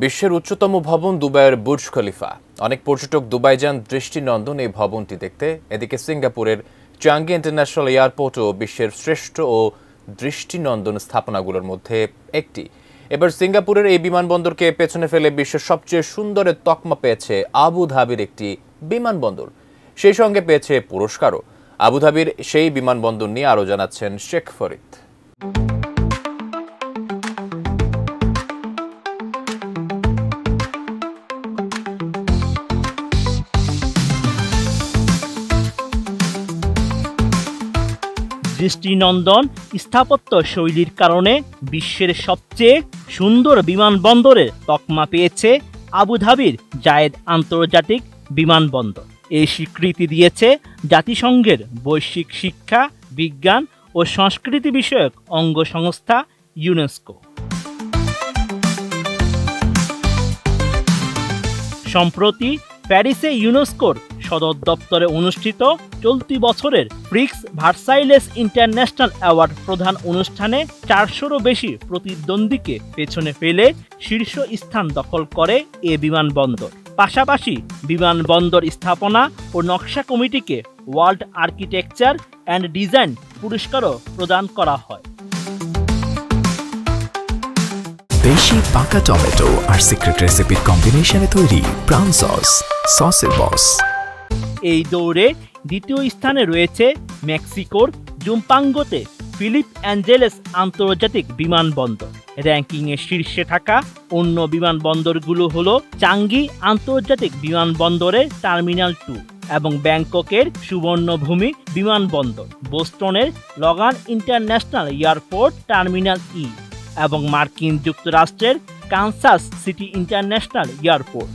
বিশ্বের উচ্চতম ভবন দুবাইয়ের বুর্জ খলিফা। অনেক পর্যটক দুবাই যান দৃষ্টিনন্দন এই ভবনটি দেখতে। এদিকে সিঙ্গাপুরের চাঙ্গি ইন্টারন্যাশনাল এয়ারপোর্টও বিশ্বের শ্রেষ্ঠ ও দৃষ্টিনন্দন স্থাপনাগুলোর মধ্যে একটি। এবার সিঙ্গাপুরের এই বিমানবন্দরকে পেছনে ফেলে বিশ্বের সবচেয়ে সুন্দরের তকমা পেয়েছে আবুধাবির একটি বিমানবন্দর। সেই সঙ্গে পেয়েছে পুরস্কারও। আবুধাবির সেই বিমানবন্দর নিয়ে আরও জানাচ্ছেন শেখ ফরিদ। দৃষ্টিনন্দন স্থাপত্য শৈলীর কারণে বিশ্বের সবচেয়ে সুন্দর বিমানবন্দরের তকমা পেয়েছে আবুধাবির জায়েদ আন্তর্জাতিক বিমানবন্দর। এই স্বীকৃতি দিয়েছে জাতিসংঘের বৈশ্বিক শিক্ষা, বিজ্ঞান ও সংস্কৃতি বিষয়ক অঙ্গ সংস্থা ইউনেস্কো। সম্প্রতি প্যারিসে ইউনেস্কোর সদর দপ্তরে অনুষ্ঠিত চলতি বছরের প্রিক্স ভার্সাইলেস ইন্টারন্যাশনাল অ্যাওয়ার্ড প্রধান অনুষ্ঠানে 400-রও বেশি প্রতিদ্বন্দ্বীকে পেছনে ফেলে শীর্ষ স্থান দখল করে এ বিমানবন্দর। পাশাপাশি বিমানবন্দর স্থাপনা ও নকশা কমিটিকে ওয়ার্ল্ড আর্কিটেকচার অ্যান্ড ডিজাইন পুরস্কারও প্রদান করা হয়। দেশি পাকা টমেটো আর সিক্রেট রেসিপির কম্বিনেশনে তৈরি প্রাণ সসের বস। এই দৌড়ে দ্বিতীয় স্থানে রয়েছে মেক্সিকোর জুম্পাঙ্গোতে ফিলিপ অ্যাঞ্জেলেস আন্তর্জাতিক বিমানবন্দর। র্যাঙ্কিংয়ে শীর্ষে থাকা অন্য বিমানবন্দরগুলো হলো চাঙ্গি আন্তর্জাতিক বিমানবন্দরের টার্মিনাল 2 এবং ব্যাংককের সুবর্ণভূমি বিমানবন্দর, বোস্টনের লগান ইন্টারন্যাশনাল এয়ারপোর্ট টার্মিনাল ই এবং মার্কিন যুক্তরাষ্ট্রের কানসাস সিটি ইন্টারন্যাশনাল এয়ারপোর্ট।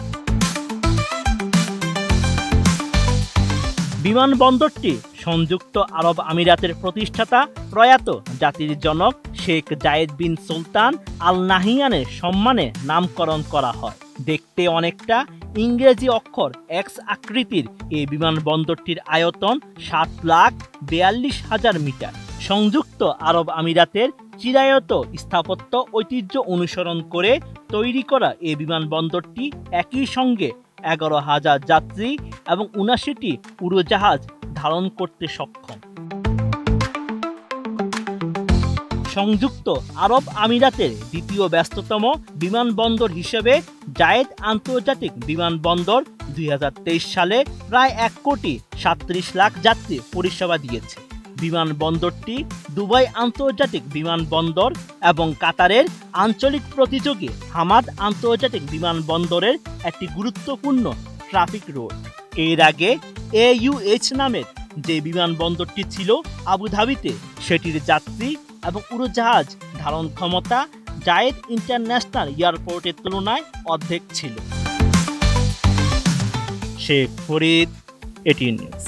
বিমানবন্দরটি সংযুক্ত আরব আমিরাতের প্রতিষ্ঠাতা প্রয়াত জাতির জনক শেখ জায়েদ বিন সুলতান আল নাহিয়ানের সম্মানে নামকরণ করা হয়। দেখতে অনেকটা ইংরেজি অক্ষর এক্স আকৃতির এই বিমানবন্দরটির আয়তন 7,42,000 মিটার। সংযুক্ত আরব আমিরাতের চিরায়ত স্থাপত্য ঐতিহ্য অনুসরণ করে তৈরি করা এই বিমানবন্দরটি একই সঙ্গে 11,000 যাত্রী এবং 79টি উড়োজাহাজ ধারণ করতে সক্ষম। সংযুক্ত আরব আমিরাতের দ্বিতীয় ব্যস্ততম বিমানবন্দর হিসেবে জায়েদ আন্তর্জাতিক বিমানবন্দর 2023 সালে প্রায় 1,37,00,000 যাত্রী পরিষেবা দিয়েছে। বিমানবন্দরটি দুবাই আন্তর্জাতিক বিমানবন্দর এবং কাতারের আঞ্চলিক প্রতিযোগী হামাদ আন্তর্জাতিক বিমানবন্দরের একটি গুরুত্বপূর্ণ ট্রাফিক রোড। এর আগে AUH নামের যে বিমানবন্দরটি ছিল আবুধাবিতে, সেটির যাত্রী এবং উড়োজাহাজ ধারণ ক্ষমতা জায়েদ ইন্টারন্যাশনাল এয়ারপোর্টের তুলনায় অর্ধেক ছিল। Sheikh Farid, ATN news.